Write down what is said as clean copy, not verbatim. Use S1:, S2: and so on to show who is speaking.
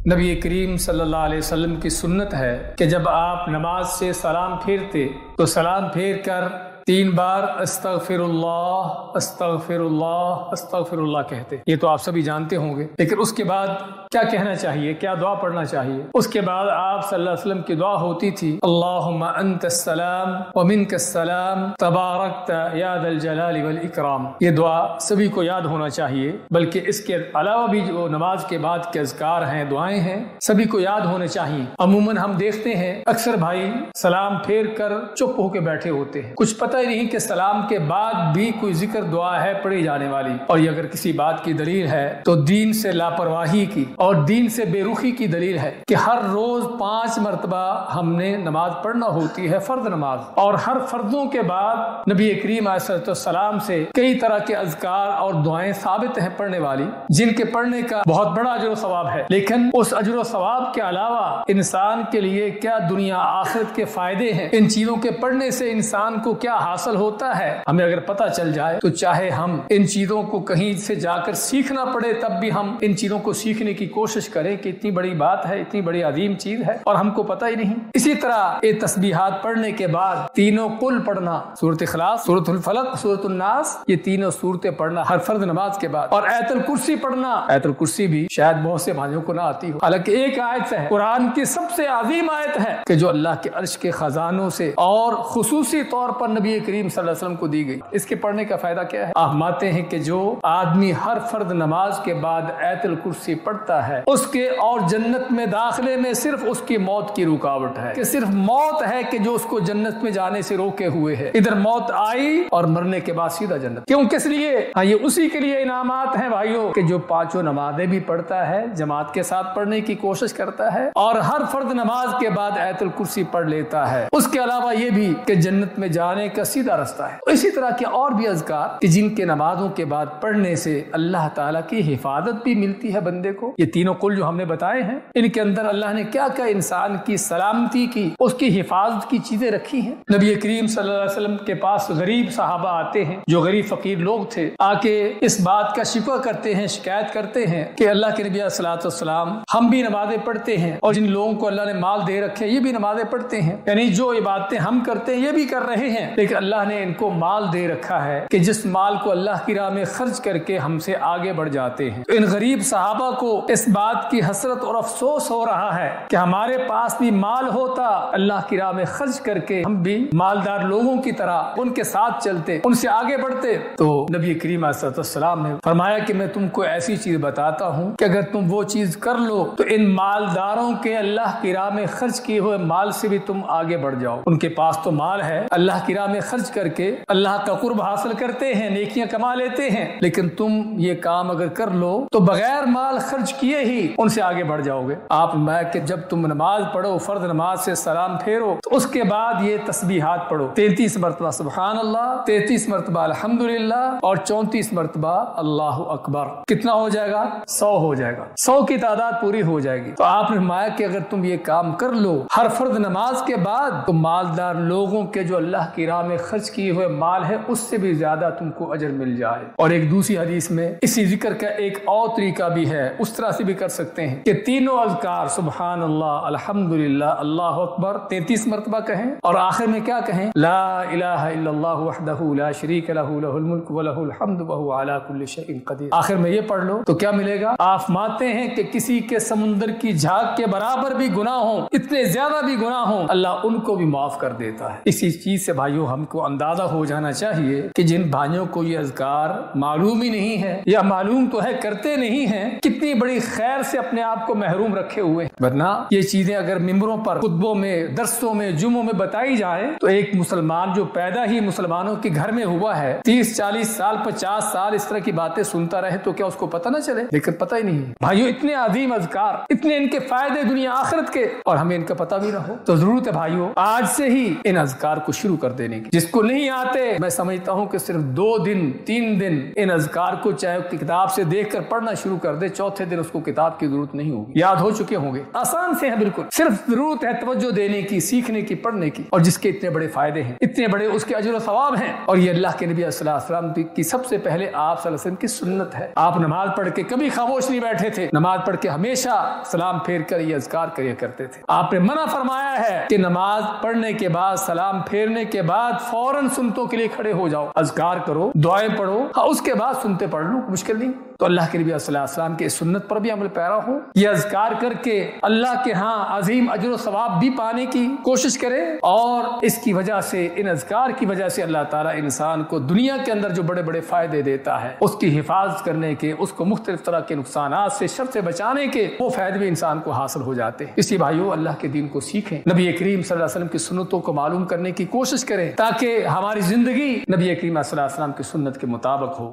S1: نبی کریم صلی اللہ علیہ وسلم کی سنت ہے کہ جب آپ نماز سے سلام پھیرتے تو سلام پھیر کر 3 بار استغفر اللہ استغفر اللہ استغفر اللہ کہتے. یہ تو آپ سبھی جانتے ہوں گے، لیکن اس کے بعد کیا کہنا چاہیے، کیا دعا پڑھنا چاہیے؟ اس کے بعد آپ صلی اللہ علیہ وسلم کی دعا ہوتی تھی اللہم انت السلام ومنک السلام تبارکت یا ذا الجلال والاکرام. یہ دعا سبھی کو یاد ہونا چاہیے، بلکہ اس کے علاوہ بھی جو نماز کے بعد کے اذکار ہیں، دعائیں ہیں، سبھی کو یاد ہونے چاہیے. عموماً ہم دیکھتے ہیں اکثر بھائی سلام پھیر کر چپ ہو کے بیٹھے ہوتے ہیں، کچھ پتہ ہی نہیں کہ سلام کے بعد بھی کوئی ذکر دعا ہے پڑھی جانے والی. اور یہ اگر کسی بات کی دلیل ہے تو دین سے لاپرواہی کی اور دین سے بے رخی کی دلیل ہے کہ ہر روز 5 مرتبہ ہم نے نماز پڑھنا ہوتی ہے، فرض نماز، اور ہر فرضوں کے بعد نبی کریم علیہ السلام سے کئی طرح کے اذکار اور دعائیں ثابت ہیں پڑھنے والی، جن کے پڑھنے کا بہت بڑا اجر و ثواب ہے. لیکن اس اجر و ثواب کے علاوہ انسان کے لیے کیا دنیا آخرت کے فائدے ہیں، ان چیزوں کے پڑھنے سے انسان کو کیا حاصل ہوتا ہے، ہمیں اگر پتہ چل جائے تو چاہے ہم ان چیزوں کو کہیں سے جا کر سیکھنا پڑے تب بھی ہم ان چیزوں کو سیکھنے کی کوشش کریں کہ اتنی بڑی بات ہے، اتنی بڑی عظیم چیز ہے اور ہم کو پتہ ہی نہیں. اسی طرح یہ تسبیحات پڑھنے کے بعد تینوں قل پڑھنا، سورۃ اخلاص، سورۃ الفلق، سورۃ الناس، یہ تینوں سورتیں پڑھنا ہر فرض نماز کے بعد، اور آیت الکرسی پڑھنا. آیت الکرسی بھی شاید بہت سے بھائیوں کو نہ آتی ہو، حالانکہ ایک آیت ہے، قرآن کی سب سے عظیم آیت ہے کہ جو اللہ کے عرش کے خزانوں سے اور خصوصی طور پر نبی کریم صلی اللہ علیہ وسلم کو دی گئی. اس کے پڑھنے کا فائدہ کیا ہے؟ آپ مانتے ہیں کہ جو آدمی ہر فرض نماز کے بعد آیت الکرسی پڑھتا ہے اس کے اور جنت میں داخلے میں صرف اس کی موت کی رکاوٹ ہے، کہ صرف موت ہے کہ جو اس کو جنت میں جانے سے روکے ہوئے ہے. ادھر موت آئی اور مرنے کے بعد سیدھا جنت. کیوں، کس لیے؟ ہاں، یہ اسی کے لیے انعامات ہیں بھائیوں کہ جو 5 نمازیں بھی پڑھتا ہے، جماعت کے ساتھ پڑھنے کی کوشش کرتا ہے اور ہر فرض نماز کے بعد آیت الکرسی پڑھ لیتا ہے. اس کے علاوہ یہ بھی کہ جنت میں جانے کا سیدھا راستہ ہے. اسی طرح کے اور بھی اذکار کہ جن کے نمازوں کے بعد پڑھنے سے اللہ تعالیٰ کی حفاظت بھی ملتی ہے بندے کو. یہ تینوں قل جو ہم نے بتائے ہیں، ان کے اندر اللہ نے کیا کیا انسان کی سلامتی کی، اس کی حفاظت کی چیزیں رکھی ہیں. نبی کریم صلی اللہ علیہ وسلم کے پاس غریب صحابہ آتے ہیں جو غریب فقیر لوگ تھے، آ کے اس بات کا شکوہ کرتے ہیں، شکایت کرتے ہیں کہ اللہ کے نبی علیہ الصلوۃ والسلام ہم بھی نمازیں پڑھتے ہیں اور جن لوگوں کو اللہ نے مال دے رکھے یہ بھی نمازیں پڑھتے ہیں، یعنی جو عبادتیں ہم کرتے ہیں یہ بھی کر رہے ہیں، لیکن اللہ نے ان کو مال دے رکھا ہے کہ جس مال کو اللہ کی راہ میں خرچ کر کے ہم سے آگے بڑھ جاتے ہیں. تو ان غریب صحابہ کو اس بات کی حسرت اور افسوس ہو رہا ہے کہ ہمارے پاس بھی مال ہوتا، اللہ کی راہ میں خرچ کر کے ہم بھی مالدار لوگوں کی طرح ان کے ساتھ چلتے، ان سے آگے بڑھتے. تو نبی کریم علیہ السلام نے فرمایا کہ میں تم کو ایسی چیز بتاتا ہوں کہ اگر تم وہ چیز کر لو تو ان مالداروں کے اللہ کی راہ میں خرچ کیے ہوئے مال سے بھی تم آگے بڑھ جاؤ. ان کے پاس تو مال ہے، اللہ کی راہ میں خرچ کر کے اللہ کا قرب حاصل کرتے ہیں، نیکیاں کما لیتے ہیں، لیکن تم یہ کام اگر کر لو تو بغیر مال خرچ کیے ہی ان سے آگے بڑھ جاؤ گے. آپ میں کہ جب تم نماز پڑھو، فرض نماز سے سلام پھیرو تو اس کے بعد یہ تسبیحات پڑھو، 33 مرتبہ سبحان اللہ، 33 مرتبہ الحمدللہ اور 34 مرتبہ اللہ اکبر. کتنا ہو جائے گا؟ 100 ہو جائے گا. 100 کی تعداد پوری ہو جائے گی. تو آپ نے فرمایا کہ اگر تم یہ کام کر لو ہر فرض نماز کے بعد تو مالدار لوگوں کے جو اللہ کی راہ میں خرچ کیے ہوئے مال ہے اس سے بھی زیادہ تم کو اجر مل جائے. اور ایک دوسری حدیث میں اسی ذکر کا ایک اور طریقہ بھی ہے، اس طرح سے بھی کر سکتے ہیں کہ تینوں اذکار سبحان اللہ، الحمدللہ، اللہ اکبر 33 مرتبہ کہیں اور آخر میں کیا کہیں؟ لا الہ الا اللہ وحدہ لا شریک لہ لہ الملک ولہ الحمد وہو علی کل شیء قدیر. آخر میں یہ پڑھ لو تو کیا ملے گا؟ آپ مانتے ہیں کہ کسی کے سمندر کی جھاگ کے برابر بھی گناہ ہوں، اتنے زیادہ بھی گناہ ہوں، اللہ ان کو بھی معاف کر دیتا ہے. اسی چیز سے بھائیوں ہم کو اندازہ ہو جانا چاہیے کہ جن بھائیوں کو یہ اذکار معلوم ہی نہیں ہے یا معلوم تو ہے کرتے نہیں ہیں، کتنی بڑی خیر سے اپنے آپ کو محروم رکھے ہوئے. ورنہ یہ چیزیں اگر ممبروں پر، خطبوں میں، درسوں میں، جمعوں میں بتائی جائیں تو ایک مسلمان جو پیدا ہی مسلمانوں کے گھر میں ہوا ہے 30 40 سال 50 سال اس طرح کی باتیں سنتا رہے تو کیا اس کو پتہ نہ چلے؟ لیکن پتہ ہی نہیں ہے بھائیوں. اتنے عظیم اذکار، اتنے ان کے فائدے دنیا آخرت کے، اور ہمیں ان کا پتہ بھی نہ ہو. تو ضرورت ہے بھائیوں آج سے ہی ان اذکار کو شروع کر دینے کی. کی. جس کو نہیں آتے میں سمجھتا ہوں کہ صرف 2 دن 3 دن ان اذکار کو چاہے کتاب سے دیکھ کر پڑھنا شروع کر دے، چوتھے دن اس کو کتاب کی ضرورت نہیں ہوگی، یاد ہو چکے ہوں گے. آسان سے ہیں بالکل، صرف ضرورت ہے توجہ دینے کی، سیکھنے کی، پڑھنے کی، اور جس کے اتنے بڑے فائدے ہیں، اتنے بڑے اس کے اجر و ثواب ہیں. اور یہ اللہ کے نبی صلی اللہ علیہ وسلم کی سب سے پہلے آپ صلی اللہ علیہ وسلم کی سنت ہے. آپ نماز پڑھ کے کبھی خاموش نہیں بیٹھے تھے، نماز پڑھ کے ہمیشہ سلام پھیر کر یہ اذکار کیا کرتے تھے. آپ نے منع فرمایا ہے کہ نماز پڑھنے کے بعد، سلام پھیرنے کے بعد فوراً سنتوں کے لیے کھڑے ہو جاؤ، اذکار کرو، دعائیں پڑھو، اس کے بعد سنتے پڑھ لو، مشکل نہیں. تو اللہ کے نبی صلی اللہ علیہ وسلم کے سنت پر بھی عمل پیرا ہو، یہ اذکار کر کے اللہ کے ہاں عظیم اجر و ثواب بھی پانے کی کوشش کرے. اور اس کی وجہ سے، ان اذکار کی وجہ سے اللہ تعالیٰ انسان کو دنیا کے اندر جو بڑے بڑے فائدے دیتا ہے، اس کی حفاظت کرنے کے، اس کو مختلف طرح کے نقصانات سے، شر سے بچانے کے، وہ فائدے بھی انسان کو حاصل ہو جاتے ہیں. اسی بھائیو، اللہ کے دین کو سیکھیں، نبی کریم صلی اللہ علیہ وسلم کی سنتوں کو معلوم کرنے کی کوشش کریں، تاکہ ہماری زندگی نبی کریم صلی اللہ علیہ وسلم کی سنت کے مطابق ہو.